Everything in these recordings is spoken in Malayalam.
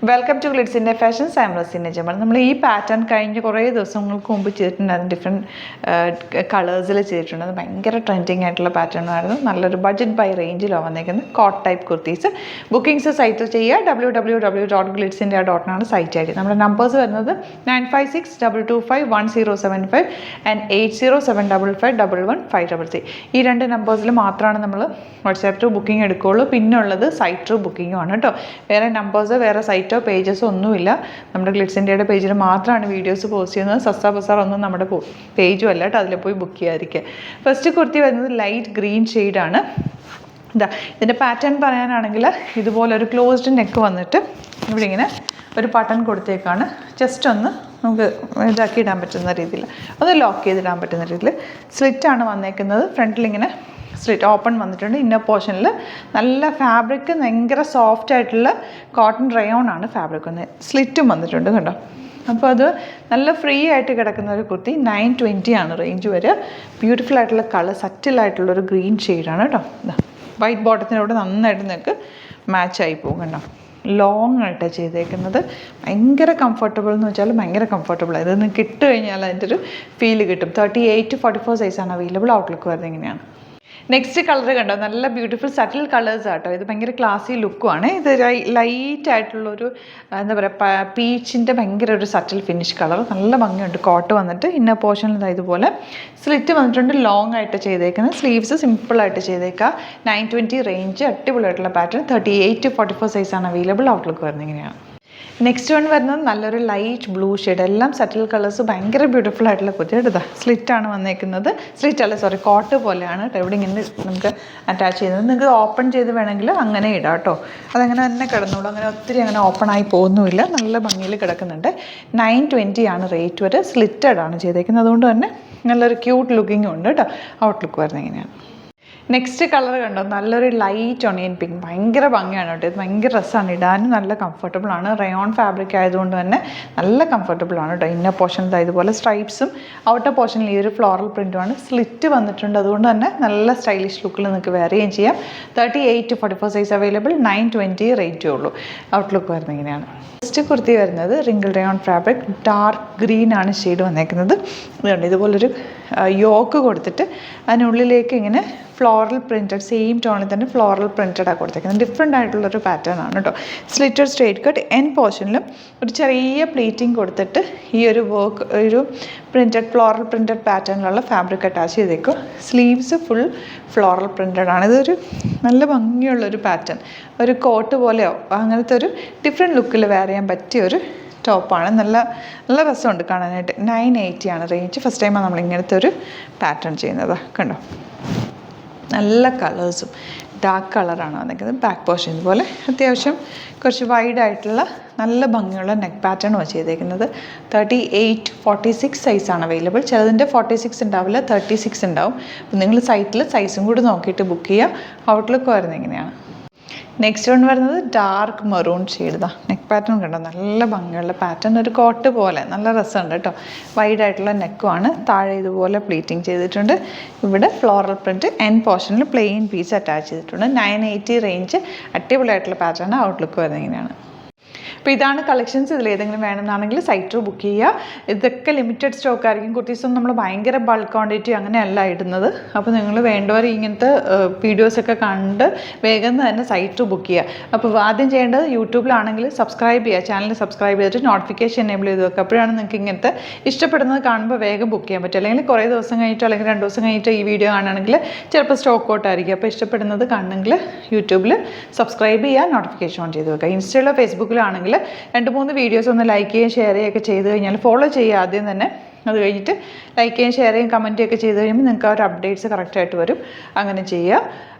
വെൽക്കം ടു ഗ്ലിറ്റ്സിൻ്റെ fashions. I am Raseena Jamal. നമ്മൾ ഈ പാറ്റേൺ കഴിഞ്ഞ് കുറേ ദിവസങ്ങൾക്ക് മുമ്പ് ചെയ്തിട്ടുണ്ടായിരുന്നു. ഡിഫറെൻറ്റ് കളേഴ്സിൽ ചെയ്തിട്ടുണ്ട്. അത് ഭയങ്കര ട്രെൻഡിങ് ആയിട്ടുള്ള പാറ്റേൺ ആയിരുന്നു. നല്ലൊരു ബഡ്ജറ്റ് ബൈ റേഞ്ചിലാണ് വന്നേക്കുന്നത്. Coat type kurtis. Bookings site ചെയ്യുക www.glitsindia.com സൈറ്റ് ഐ ഡി. നമ്മുടെ നമ്പേഴ്സ് വരുന്നത് 9562251075 ആൻഡ് 8075551153. ഈ രണ്ട് നമ്പേഴ്സിൽ മാത്രമാണ് നമ്മൾ വാട്സാപ്പ് ത്രൂ ബുക്കിംഗ് എടുക്കുകയുള്ളൂ. പിന്നെ ഉള്ളത് സൈറ്റ് ത്രൂ ബുക്കിംഗും ആണ് കേട്ടോ. വേറെ നമ്പേഴ്സ്, വേറെ സൈറ്റോ പേജസോ ഒന്നുമില്ല. നമ്മുടെ ഗ്ലിറ്റ്സ് ഇന്ത്യയുടെ പേജിൽ മാത്രമാണ് വീഡിയോസ് പോസ്റ്റ് ചെയ്യുന്നത്. സസ്ത ബസാർ ഒന്നും നമ്മുടെ പേജും അല്ല കേട്ടോ. അതിൽ പോയി ബുക്ക് ചെയ്യാതിരിക്കുക. ഫസ്റ്റ് കുർത്തി വരുന്നത് ലൈറ്റ് ഗ്രീൻ ഷെയ്ഡാണ്. ഇതിൻ്റെ പാറ്റേൺ പറയാനാണെങ്കിൽ ഇതുപോലൊരു ക്ലോസ്ഡ് നെക്ക് വന്നിട്ട് ഇവിടെ ഇങ്ങനെ ഒരു ബട്ടൺ കൊടുത്തേക്കാണ്. ജസ്റ്റ് ഒന്ന് നമുക്ക് ഇതാക്കി ഇടാൻ പറ്റുന്ന രീതിയിൽ, ഒന്ന് ലോക്ക് ചെയ്തിടാൻ പറ്റുന്ന രീതിയിൽ സ്ലിറ്റാണ് വന്നേക്കുന്നത്. ഫ്രണ്ടിലിങ്ങനെ സ്ലിറ്റ് ഓപ്പൺ വന്നിട്ടുണ്ട്. ഇന്നർ പോർഷനിൽ നല്ല ഫാബ്രിക്, ഭയങ്കര സോഫ്റ്റ് ആയിട്ടുള്ള കോട്ടൺ റയോൺ ആണ് ഫാബ്രിക് വന്നത്. സ്ലിറ്റും വന്നിട്ടുണ്ട് കണ്ടോ. അപ്പോൾ അത് നല്ല ഫ്രീ ആയിട്ട് കിടക്കുന്ന ഒരു കുർത്തി. 920 ആണ് റേഞ്ച് വരിക. ബ്യൂട്ടിഫുൾ ആയിട്ടുള്ള കളർ, സറ്റിലായിട്ടുള്ളൊരു ഗ്രീൻ ഷെയ്ഡാണ് കേട്ടോ. വൈറ്റ് ബോട്ടത്തിനോട് നന്നായിട്ട് നിങ്ങൾക്ക് മാച്ചായി പോകും കണ്ടോ. ലോങ് ആയിട്ട് ചെയ്തേക്കുന്നത്. ഭയങ്കര കംഫർട്ടബിൾ എന്ന് വെച്ചാൽ ഭയങ്കര കംഫർട്ടബിൾ. ഇത് നിങ്ങൾക്ക് ഇട്ട് കഴിഞ്ഞാൽ അതിൻ്റെ ഒരു ഫീല് കിട്ടും. 38 to 44 സൈസാണ് അവൈലബിൾ. ഔട്ട്ലുക്ക് വരുന്നത് ഇങ്ങനെയാണ്. നെക്സ്റ്റ് കളർ കണ്ടോ, നല്ല ബ്യൂട്ടിഫുൾ സറ്റിൽ കളേഴ്സ് ആട്ടോ. ഇത് ഭയങ്കര ക്ലാസി ലുക്കുമാണ്. ഇത് ലൈറ്റ് ആയിട്ടുള്ളൊരു എന്താ പറയുക, പീച്ചിൻ്റെ ഭയങ്കര ഒരു സറ്റിൽ ഫിനിഷ് കളർ. നല്ല ഭംഗിയുണ്ട്. കോട്ട് വന്നിട്ട് ഇന്നർ പോർഷനിൽ ഇതുപോലെ സ്ലിറ്റ് വന്നിട്ടുണ്ട്. ലോങ് ആയിട്ട് ചെയ്തേക്കുന്നത്. സ്ലീവ്സ് സിമ്പിളായിട്ട് ചെയ്തേക്കുക. 920 റേഞ്ച്. അടിപൊളിയായിട്ടുള്ള പാറ്റേൺ. 38 to 44 സൈസാണ് അവൈലബിൾ. ഔട്ട്ലുക്ക് വരുന്നത് ഇങ്ങനെയാണ്. നെക്സ്റ്റ് വൺ വരുന്നത് നല്ലൊരു ലൈറ്റ് ബ്ലൂ ഷെയ്ഡ്. എല്ലാം സറ്റിൽ കളേഴ്സ്. ഭയങ്കര ബ്യൂട്ടിഫുൾ ആയിട്ടുള്ള കുർത്തി. എടുത്താ സ്ലിറ്റാണ് വന്നേക്കുന്നത്. കോട്ട് പോലെയാണ് കേട്ടോ. ഇവിടെ ഇങ്ങനെ നമുക്ക് അറ്റാച്ച് ചെയ്യുന്നത്. നിങ്ങൾക്ക് ഓപ്പൺ ചെയ്ത് വേണമെങ്കിൽ അങ്ങനെ ഇടാം കേട്ടോ. അതങ്ങനെ തന്നെ കിടന്നോളൂ. അങ്ങനെ ഒത്തിരി അങ്ങനെ ഓപ്പൺ ആയി പോകുന്നുമില്ല. നല്ല ഭംഗിയിൽ കിടക്കുന്നുണ്ട്. 920 ആണ് റേറ്റ് വരെ. സ്ലിറ്റഡ് ആണ് ചെയ്തേക്കുന്നത്. അതുകൊണ്ട് തന്നെ നല്ലൊരു ക്യൂട്ട് ലുക്കിങ്ങും ഉണ്ട് കേട്ടോ. ഔട്ട്ലുക്ക് വരുന്നത് ഇങ്ങനെയാണ്. നെക്സ്റ്റ് കളർ കണ്ടോ, നല്ലൊരു ലൈറ്റ് ഒണിയൻ പിങ്ക്. ഭയങ്കര ഭംഗിയാണ് കേട്ടോ. ഇത് ഭയങ്കര രസമാണ് ഇടാനും. നല്ല കംഫർട്ടബിൾ ആണ്. റയോൺ ഫാബ്രിക് ആയതുകൊണ്ട് തന്നെ നല്ല കംഫർട്ടബിൾ ആണ് കേട്ടോ. ഇന്നർ പോർഷനിൽ ഇതുപോലെ സ്ട്രൈപ്സും ഔട്ടർ പോർഷനിൽ ഈ ഒരു ഫ്ലോറൽ പ്രിൻറ്റുമാണ്. സ്ലിറ്റ് വന്നിട്ടുണ്ട്. അതുകൊണ്ട് തന്നെ നല്ല സ്റ്റൈലിഷ് ലുക്കിൽ നിങ്ങൾക്ക് വെയർ ചെയ്യുകയും ചെയ്യാം. 38 to 44 സൈസ് അവൈലബിൾ. 920 റേറ്റേ ഉള്ളൂ. ഔട്ട്ലുക്ക് വരുന്നത് ഇങ്ങനെയാണ്. ഫസ്റ്റ് കുർത്തി വരുന്നത് wrinkle rayon fabric. Dark green ആണ് ഷെയ്ഡ് വന്നേക്കുന്നത്. ഇതുണ്ട് ഇതുപോലൊരു യോക്ക് കൊടുത്തിട്ട് അതിനുള്ളിലേക്ക് ഇങ്ങനെ ഫ്ലോറൽ പ്രിൻറ്റഡ്, സെയിം ടോണിൽ തന്നെ ഫ്ലോറൽ പ്രിൻറ്റഡാണ് കൊടുത്തേക്കുന്നത്. ഡിഫറെൻ്റ് ആയിട്ടുള്ളൊരു പാറ്റേൺ ആണ് കേട്ടോ. Slitted straight cut. എൻ പോർഷനിലും ഒരു ചെറിയ പ്ലീറ്റിംഗ് കൊടുത്തിട്ട് ഈ ഒരു വർക്ക്, ഒരു പ്രിൻറ്റഡ് ഫ്ലോറൽ പ്രിൻറ്റഡ് പാറ്റേണിലുള്ള ഫാബ്രിക് അറ്റാച്ച് ചെയ്തേക്കും. സ്ലീവ്സ് ഫുൾ ഫ്ലോറൽ പ്രിൻറ്റഡ് ആണ്. ഇതൊരു നല്ല ഭംഗിയുള്ളൊരു പാറ്റേൺ. ഒരു കോട്ട് പോലെയോ അങ്ങനത്തെ ഒരു ഡിഫറെൻറ്റ് ലുക്കിൽ വെയർ ചെയ്യാൻ പറ്റിയ ഒരു ടോപ്പാണ്. നല്ല നല്ല രസമുണ്ട് കാണാനായിട്ട്. 980 ആണ് റേഞ്ച്. ഫസ്റ്റ് ടൈമാണ് നമ്മൾ ഇങ്ങനത്തെ ഒരു പാറ്റേൺ ചെയ്യുന്നത് കണ്ടോ. നല്ല കളേഴ്സും ഡാർക്ക് കളറാണ് വന്നിരിക്കുന്നത്. ബാക്ക് പോർഷൻ ഇതുപോലെ അത്യാവശ്യം കുറച്ച് വൈഡായിട്ടുള്ള നല്ല ഭംഗിയുള്ള നെക്ക് പാറ്റേണുമാണ് ചെയ്തേക്കുന്നത്. 38 to 46 സൈസാണ് അവൈലബിൾ. ചിലതിൻ്റെ 46 ഉണ്ടാവില്ല, 36 ഉണ്ടാവും. അപ്പം നിങ്ങൾ സൈറ്റിൽ സൈസും കൂടി നോക്കിയിട്ട് ബുക്ക് ചെയ്യുക. ഔട്ട്ലുക്ക് വരുന്നത് ഇങ്ങനെയാണ്. നെക്സ്റ്റ് വൺ വരുന്നത് dark maroon shade. Neck pattern കണ്ടോ, നല്ല ഭംഗിയുള്ള പാറ്റേൺ. ഒരു കോട്ട് പോലെ നല്ല രസമുണ്ട് കേട്ടോ. വൈഡായിട്ടുള്ള നെക്കുമാണ്. താഴെ ഇതുപോലെ പ്ലീറ്റിംഗ് ചെയ്തിട്ടുണ്ട്. ഇവിടെ ഫ്ലോറൽ പ്രിൻറ്റ്. എൻ പോർഷനിൽ പ്ലെയിൻ പീസ് അറ്റാച്ച് ചെയ്തിട്ടുണ്ട്. 980 റേഞ്ച്. അടിപൊളിയായിട്ടുള്ള പാറ്റേൺ. ഔട്ട്ലുക്ക് വരുന്നത് ഇങ്ങനെയാണ്. അപ്പോൾ ഇതാണ് കളക്ഷൻസ്. ഇതിൽ ഏതെങ്കിലും വേണമെന്നാണെങ്കിൽ സൈറ്റ് ത്രൂ ബുക്ക് ചെയ്യുക. ഇതൊക്കെ ലിമിറ്റഡ് സ്റ്റോക്ക് ആയിരിക്കും. കുർത്തീസൊന്നും നമ്മൾ ഭയങ്കര ബൾക്ക് ക്വാണ്ടിറ്റി അങ്ങനെയല്ല ഇടുന്നത്. അപ്പോൾ നിങ്ങൾ വേണ്ടവർ ഇങ്ങനത്തെ വീഡിയോസൊക്കെ കണ്ട് വേഗം തന്നെ സൈറ്റ് ത്രൂ ബുക്ക് ചെയ്യുക. അപ്പോൾ ആദ്യം ചെയ്യേണ്ടത് യൂട്യൂബിലാണെങ്കിൽ സബ്സ്ക്രൈബ് ചെയ്യുക. ചാനൽ സബ്സ്ക്രൈബ് ചെയ്തിട്ട് നോട്ടിഫിക്കേഷൻ എനേബിൾ ചെയ്ത് വെക്കുക. അപ്പോഴാണ് നിങ്ങൾക്ക് ഇങ്ങനത്തെ ഇഷ്ടപ്പെടുന്നത് കാണുമ്പോൾ വേഗം ബുക്ക് ചെയ്യാൻ പറ്റും. അല്ലെങ്കിൽ കുറേ ദിവസം കഴിഞ്ഞിട്ടോ അല്ലെങ്കിൽ 2 ദിവസം കഴിഞ്ഞിട്ടോ ഈ വീഡിയോ കാണുകയാണെങ്കിൽ ചിലപ്പോൾ സ്റ്റോക്ക് ഔട്ട് ആയിരിക്കും. അപ്പോൾ ഇഷ്ടപ്പെടുന്നത് കാണണമെങ്കിൽ യൂട്യൂബിൽ സബ്സ്ക്രൈബ് ചെയ്യുക, നോട്ടിഫിക്കേഷൻ ഓൺ ചെയ്ത് വെക്കുക. ഇൻസ്റ്റയിലോ ഫേസ്ബുക്കിലോ ആണെങ്കിൽ 2-3 വീഡിയോസ് ഒന്ന് ലൈക്ക് ചെയ്യുകയും ഷെയർ ചെയ്യുകയൊക്കെ ചെയ്ത് കഴിഞ്ഞാൽ, ഫോളോ ചെയ്യുക ആദ്യം തന്നെ. അത് കഴിഞ്ഞിട്ട് ലൈക്ക് ചെയ്യുകയും ഷെയർ ചെയ്യുകയും കമൻറ്റൊക്കെ ചെയ്ത് കഴിയുമ്പോൾ നിങ്ങൾക്ക് ആ ഒരു അപ്ഡേറ്റ്സ് കറക്റ്റായിട്ട് വരും. അങ്ങനെ ചെയ്യുക.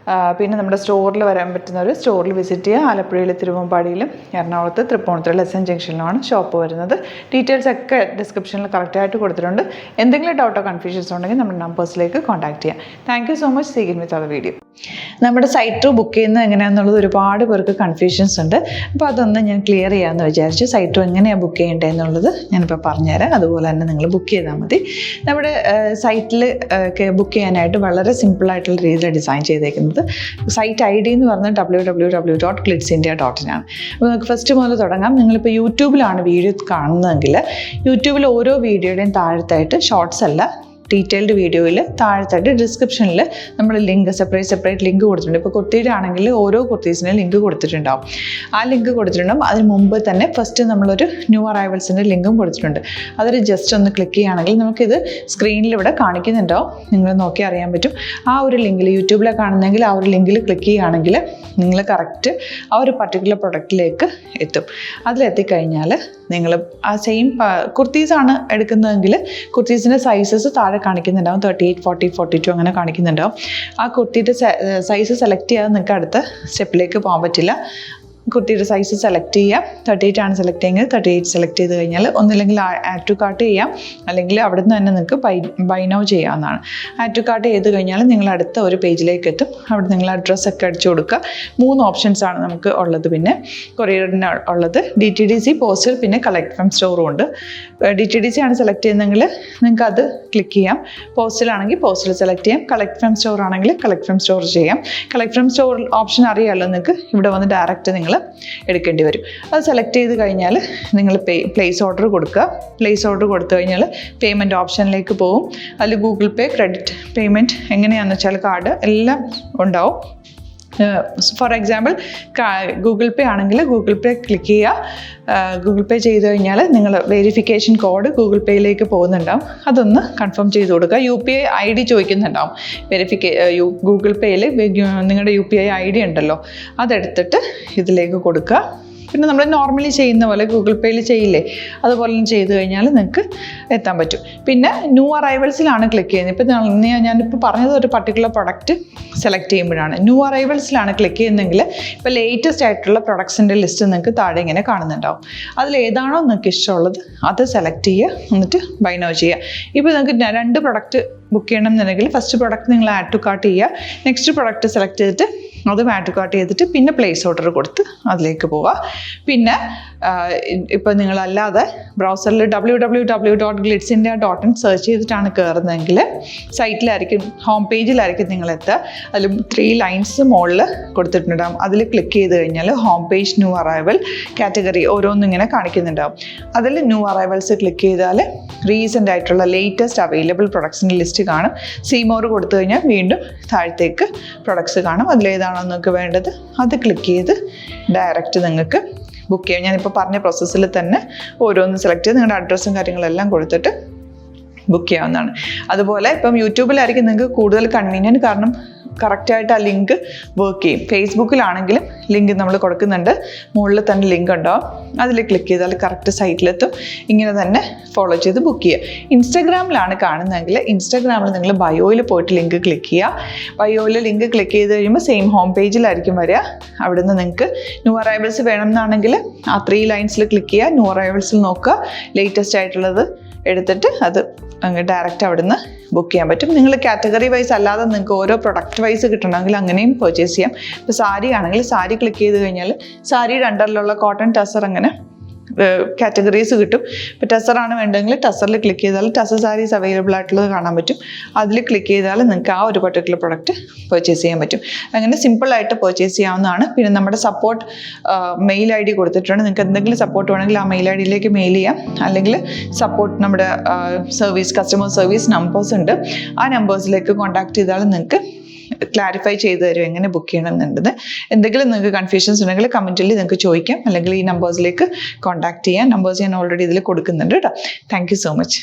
പിന്നെ നമ്മുടെ സ്റ്റോറിൽ വരാൻ പറ്റുന്നവർ സ്റ്റോറിൽ വിസിറ്റ് ചെയ്യുക. ആലപ്പുഴയിൽ, തിരുവമ്പാടിയിലും, എറണാകുളത്ത് തൃപ്പൂണിത്തുറ എസ് എൻ ജംഗ്ഷനിലുമാണ് ഷോപ്പ് വരുന്നത്. ഡീറ്റെയിൽസ് ഒക്കെ ഡിസ്ക്രിപ്ഷനിൽ കറക്റ്റായിട്ട് കൊടുത്തിട്ടുണ്ട്. എന്തെങ്കിലും ഡൗട്ടോ കൺഫ്യൂഷൻസ് ഉണ്ടെങ്കിൽ നമ്മുടെ നമ്പേഴ്സിലേക്ക് കോൺടാക്ട് ചെയ്യാം. Thank you so much. See you with our video. നമ്മുടെ സൈറ്റ് ത്രൂ ബുക്ക് ചെയ്യുന്നത് എങ്ങനെയാണെന്നുള്ളത് ഒരുപാട് പേർക്ക് കൺഫ്യൂഷൻസ് ഉണ്ട്. അപ്പോൾ അതൊന്ന് ഞാൻ ക്ലിയർ ചെയ്യാമെന്ന് വിചാരിച്ചു. സൈറ്റ് ത്രൂ എങ്ങനെയാണ് ബുക്ക് ചെയ്യേണ്ടത് എന്നുള്ളത് ഞാനിപ്പോൾ പറഞ്ഞുതരാം. അതുപോലെ തന്നെ നിങ്ങൾ ബുക്ക് ചെയ്താൽ മതി. നമ്മുടെ സൈറ്റിൽ ബുക്ക് ചെയ്യാനായിട്ട് വളരെ സിമ്പിളായിട്ടുള്ള രീതിയിൽ ഡിസൈൻ ചെയ്തേക്കുന്നത്. കൊടുത്തിട്ടുള്ളത്. സൈറ്റ് ID എന്ന് പറഞ്ഞാൽ www.glitzindia.in ആണ്. അപ്പോൾ നമുക്ക് ഫസ്റ്റ് മുതൽ തുടങ്ങാം. നിങ്ങളിപ്പോൾ യൂട്യൂബിലാണ് വീഡിയോ കാണുന്നതെങ്കിൽ യൂട്യൂബിൽ ഓരോ വീഡിയോയുടെയും താഴത്തായിട്ട് ഷോർട്സ് അല്ല, ഡീറ്റെയിൽഡ് വീഡിയോയിൽ താഴത്തായിട്ട് ഡിസ്ക്രിപ്ഷനിൽ നമ്മൾ ലിങ്ക് സെപ്പറേറ്റ് ലിങ്ക് കൊടുത്തിട്ടുണ്ട്. ഇപ്പോൾ കുർത്തിയുടെ ആണെങ്കിൽ ഓരോ കുർത്തീസിന് ലിങ്ക് കൊടുത്തിട്ടുണ്ടാവും. ആ ലിങ്ക് കൊടുത്തിട്ടുണ്ടാവും. അതിന് മുമ്പ് തന്നെ ഫസ്റ്റ് നമ്മളൊരു ന്യൂ അറൈവൽസിൻ്റെ ലിങ്കും കൊടുത്തിട്ടുണ്ട്. അതൊരു ജസ്റ്റ് ഒന്ന് ക്ലിക്ക് ചെയ്യുകയാണെങ്കിൽ നമുക്കിത് സ്ക്രീനിൽ ഇവിടെ കാണിക്കുന്നുണ്ടാവും. നിങ്ങൾ നോക്കി അറിയാൻ പറ്റും. ആ ഒരു ലിങ്കിൽ യൂട്യൂബിലെ കാണുന്നെങ്കിൽ ആ ഒരു ലിങ്കിൽ ക്ലിക്ക് ചെയ്യുകയാണെങ്കിൽ നിങ്ങൾ കറക്റ്റ് ആ ഒരു പർട്ടിക്കുലർ പ്രൊഡക്റ്റിലേക്ക് എത്തും. അതിലെത്തിക്കഴിഞ്ഞാൽ നിങ്ങൾ ആ സെയിം കുർത്തീസാണ് എടുക്കുന്നതെങ്കിൽ കുർത്തീസിൻ്റെ സൈസസ് താഴെ കാണിക്കുന്നുണ്ടാവും. 38, 40, 42 അങ്ങനെ കാണിക്കുന്നുണ്ടാവും. ആ കുർത്തിയുടെ സൈസ് സെലക്ട് ചെയ്യാതെ നിങ്ങൾക്ക് അടുത്ത സ്റ്റെപ്പിലേക്ക് പോകാൻ പറ്റില്ല. കുർത്തിയുടെ സൈസ് സെലക്ട് ചെയ്യാം. 38 ആണ് സെലക്ട് ചെയ്യുന്നത്. 38 സെലക്ട് ചെയ്ത് കഴിഞ്ഞാൽ ഒന്നില്ലെങ്കിൽ ആഡ് ടു കാർട്ട് ചെയ്യാം, അല്ലെങ്കിൽ അവിടെ നിന്ന് തന്നെ നിങ്ങൾക്ക് ബൈ നൗ ചെയ്യാവുന്നതാണ്. ആഡ് ടു കാർട്ട് ചെയ്ത് കഴിഞ്ഞാൽ നിങ്ങൾ അടുത്ത ഒരു പേജിലേക്ക് എത്തും. അവിടെ നിങ്ങൾ അഡ്രസ്സൊക്കെ അടിച്ചു കൊടുക്കുക. 3 ഓപ്ഷൻസാണ് നമുക്ക് ഉള്ളത്. പിന്നെ കൊറിയറിന് ഉള്ളത് DTDC, പോസ്റ്റൽ, പിന്നെ കളക്ട് ഫ്രം സ്റ്റോറും ഉണ്ട്. DTDC ആണ് സെലക്ട് ചെയ്യുന്നതെങ്കിൽ നിങ്ങൾക്ക് അത് ക്ലിക്ക് ചെയ്യാം. പോസ്റ്റലാണെങ്കിൽ പോസ്റ്റൽ സെലക്ട് ചെയ്യാം. കളക്ട് ഫ്രം സ്റ്റോർ ആണെങ്കിൽ കളക്ട് ഫ്രം സ്റ്റോർ ചെയ്യാം. കളക്ട് ഫ്രം സ്റ്റോർ ഓപ്ഷൻ അറിയാമല്ലോ നിങ്ങൾക്ക്. ഇവിടെ വന്ന് ഡയറക്റ്റ് നിങ്ങൾ എടുക്കേണ്ടി വരും. അത് സെലക്ട് ചെയ്ത് കഴിഞ്ഞാൽ നിങ്ങൾ പ്ലേസ് ഓർഡർ കൊടുക്കുക. പ്ലേസ് ഓർഡർ കൊടുത്തു കഴിഞ്ഞാൽ പേയ്മെൻറ്റ് ഓപ്ഷനിലേക്ക് പോകും. അതിൽ ഗൂഗിൾ പേ, ക്രെഡിറ്റ് പേയ്മെൻറ്റ് എങ്ങനെയാണെന്ന് വെച്ചാൽ കാർഡ് എല്ലാം ഉണ്ടാവും. ഫോർ എക്സാമ്പിൾ ഗൂഗിൾ പേ ആണെങ്കിൽ ഗൂഗിൾ പേ ക്ലിക്ക് ചെയ്യുക. ഗൂഗിൾ പേ ചെയ്ത് കഴിഞ്ഞാൽ നിങ്ങൾ വെരിഫിക്കേഷൻ കോഡ് ഗൂഗിൾ പേയിലേക്ക് പോകുന്നുണ്ടാവും. അതൊന്ന് കൺഫേം ചെയ്ത് കൊടുക്കുക. UPI ID ചോദിക്കുന്നുണ്ടാവും. ഗൂഗിൾ പേയിൽ നിങ്ങളുടെ UPI ID ഉണ്ടല്ലോ, അതെടുത്തിട്ട് ഇതിലേക്ക് കൊടുക്കുക. പിന്നെ നമ്മൾ നോർമലി ചെയ്യുന്ന പോലെ ഗൂഗിൾ പേയിൽ ചെയ്യില്ലേ, അതുപോലെ ചെയ്ത് കഴിഞ്ഞാൽ നിങ്ങൾക്ക് എത്താൻ പറ്റും. പിന്നെ ന്യൂ അറൈവൽസിലാണ് ക്ലിക്ക് ചെയ്യുന്നത്. ഇപ്പോൾ ഞാനിപ്പോൾ പറഞ്ഞത് ഒരു പർട്ടിക്കുലർ പ്രൊഡക്റ്റ് സെലക്ട് ചെയ്യുമ്പോഴാണ്. ന്യൂ അറൈവൽസിലാണ് ക്ലിക്ക് ചെയ്യുന്നതെങ്കിൽ ഇപ്പോൾ ലേറ്റസ്റ്റ് ആയിട്ടുള്ള പ്രൊഡക്ട്സിൻ്റെ ലിസ്റ്റ് നിങ്ങൾക്ക് താഴെ ഇങ്ങനെ കാണുന്നുണ്ടാവും. അതിലേതാണോ നിങ്ങൾക്ക് ഇഷ്ടമുള്ളത് അത് സെലക്ട് ചെയ്യുക, എന്നിട്ട് ബൈ നൗ ചെയ്യുക. ഇപ്പോൾ നിങ്ങൾക്ക് 2 പ്രൊഡക്റ്റ് ബുക്ക് ചെയ്യണം എന്നുണ്ടെങ്കിൽ ഫസ്റ്റ് പ്രൊഡക്റ്റ് നിങ്ങൾ ആഡ് ടു കാർട്ട് ചെയ്യുക. നെക്സ്റ്റ് പ്രൊഡക്റ്റ് സെലക്ട് ചെയ്തിട്ട് അതും ആഡ് ടു കാർട്ട് ചെയ്തിട്ട് പിന്നെ പ്ലേസ് ഓർഡർ കൊടുത്ത് അതിലേക്ക് പോവുക. പിന്നെ ഇപ്പോൾ നിങ്ങളല്ലാതെ ബ്രൗസറിൽ www.glitzindia.in സെർച്ച് ചെയ്തിട്ടാണ് കയറുന്നതെങ്കിൽ സൈറ്റിലായിരിക്കും, ഹോം പേജിലായിരിക്കും നിങ്ങളെത്തുക. അതിൽ 3 ലൈൻസ് മുകളിൽ കൊടുത്തിട്ടുണ്ടാകും. അതിൽ ക്ലിക്ക് ചെയ്ത് കഴിഞ്ഞാൽ home page, new arrival, category ഓരോന്നും ഇങ്ങനെ കാണിക്കുന്നുണ്ടാവും. അതിൽ ന്യൂ അറൈവൽസ് ക്ലിക്ക് ചെയ്താൽ റീസെൻ്റ് ആയിട്ടുള്ള ലേറ്റസ്റ്റ് അവൈലബിൾ പ്രൊഡക്ട്സിൻ്റെ ലിസ്റ്റ് കാണും. സീമോർ കൊടുത്തു കഴിഞ്ഞാൽ വീണ്ടും താഴത്തേക്ക് പ്രൊഡക്ട്സ് കാണും. അതിലേതാണോ നിങ്ങൾക്ക് വേണ്ടത് അത് ക്ലിക്ക് ചെയ്ത് ഡയറക്റ്റ് നിങ്ങൾക്ക് ബുക്ക് ചെയ്യാം. ഞാനിപ്പോൾ പറഞ്ഞ പ്രോസസ്സിൽ തന്നെ ഓരോന്ന് സെലക്ട് ചെയ്ത് നിങ്ങളുടെ അഡ്രസ്സും കാര്യങ്ങളെല്ലാം കൊടുത്തിട്ട് ബുക്ക് ചെയ്യാവുന്നതാണ്. അതുപോലെ ഇപ്പം യൂട്യൂബിലായിരിക്കും നിങ്ങൾക്ക് കൂടുതൽ കൺവീനിയൻറ്റ്, കാരണം കറക്റ്റായിട്ട് ആ ലിങ്ക് വർക്ക് ചെയ്യും. ഫേസ്ബുക്കിലാണെങ്കിലും ലിങ്ക് നമ്മൾ കൊടുക്കുന്നുണ്ട്, മുകളിൽ തന്നെ ലിങ്ക് ഉണ്ടാവും. അതിൽ ക്ലിക്ക് ചെയ്താൽ കറക്റ്റ് സൈറ്റിലെത്തും. ഇങ്ങനെ തന്നെ ഫോളോ ചെയ്ത് ബുക്ക് ചെയ്യുക. ഇൻസ്റ്റാഗ്രാമിലാണ് കാണുന്നതെങ്കിൽ ഇൻസ്റ്റാഗ്രാമിൽ നിങ്ങൾ ബയോയിൽ പോയിട്ട് ലിങ്ക് ക്ലിക്ക് ചെയ്യുക. ബയോയിൽ ലിങ്ക് ക്ലിക്ക് ചെയ്ത് കഴിയുമ്പോൾ സെയിം ഹോം പേജിലായിരിക്കും വരിക. അവിടുന്ന് നിങ്ങൾക്ക് ന്യൂ അറൈവൽസ് വേണമെന്നാണെങ്കിൽ ആ 3 ലൈൻസിൽ ക്ലിക്ക് ചെയ്യുക. ന്യൂ അറൈവൽസിൽ നോക്കുക, ലേറ്റസ്റ്റ് ആയിട്ടുള്ളത് എടുത്തിട്ട് അത് അങ്ങ് ഡയറക്റ്റ് അവിടുന്ന് ബുക്ക് ചെയ്യാൻ പറ്റും. നിങ്ങൾ കാറ്റഗറി വൈസ് അല്ലാതെ നിങ്ങൾക്ക് ഓരോ പ്രൊഡക്റ്റ് വൈസ് കിട്ടണമെങ്കിൽ അങ്ങനെയും പർച്ചേസ് ചെയ്യാം. ഇപ്പോൾ സാരി ആണെങ്കിൽ സാരി ക്ലിക്ക് ചെയ്ത് കഴിഞ്ഞാൽ സാരിയുടെ അണ്ടറിലുള്ള കോട്ടൺ ടസർ അങ്ങനെ കാറ്റഗറീസ് കിട്ടും. ഇപ്പോൾ ടസറാണ് വേണ്ടതെങ്കിൽ ടസറിൽ ക്ലിക്ക് ചെയ്താൽ ടസർ സാരീസ് അവൈലബിൾ ആയിട്ടുള്ളത് കാണാൻ പറ്റും. അതിൽ ക്ലിക്ക് ചെയ്താൽ നിങ്ങൾക്ക് ആ ഒരു പർട്ടിക്കുലർ പ്രൊഡക്റ്റ് പർച്ചേസ് ചെയ്യാൻ പറ്റും. അങ്ങനെ സിമ്പിളായിട്ട് പർച്ചേസ് ചെയ്യാവുന്നതാണ്. പിന്നെ നമ്മുടെ സപ്പോർട്ട് മെയിൽ ID കൊടുത്തിട്ടുണ്ട്. നിങ്ങൾക്ക് എന്തെങ്കിലും സപ്പോർട്ട് വേണമെങ്കിൽ ആ മെയിൽ IDയിലേക്ക് മെയിൽ ചെയ്യാം. അല്ലെങ്കിൽ സപ്പോർട്ട് നമ്മുടെ കസ്റ്റമർ സർവീസ് നമ്പേഴ്സ് ഉണ്ട്. ആ നമ്പേഴ്സിലേക്ക് കോൺടാക്ട് ചെയ്താൽ നിങ്ങൾക്ക് ക്ലാരിഫൈ ചെയ്ത് തരും എങ്ങനെ ബുക്ക് ചെയ്യണം എന്നുള്ളത്. എന്തെങ്കിലും നിങ്ങൾക്ക് കൺഫ്യൂഷൻസ് ഉണ്ടെങ്കിൽ കമൻറ്റിൽ നിങ്ങൾക്ക് ചോദിക്കാം, അല്ലെങ്കിൽ ഈ നമ്പേഴ്സിലേക്ക് കോൺടാക്ട് ചെയ്യാം. നമ്പേഴ്സ് ഞാൻ ഓൾറെഡി ഇതിൽ കൊടുക്കുന്നുണ്ട് കേട്ടോ. Thank you so much.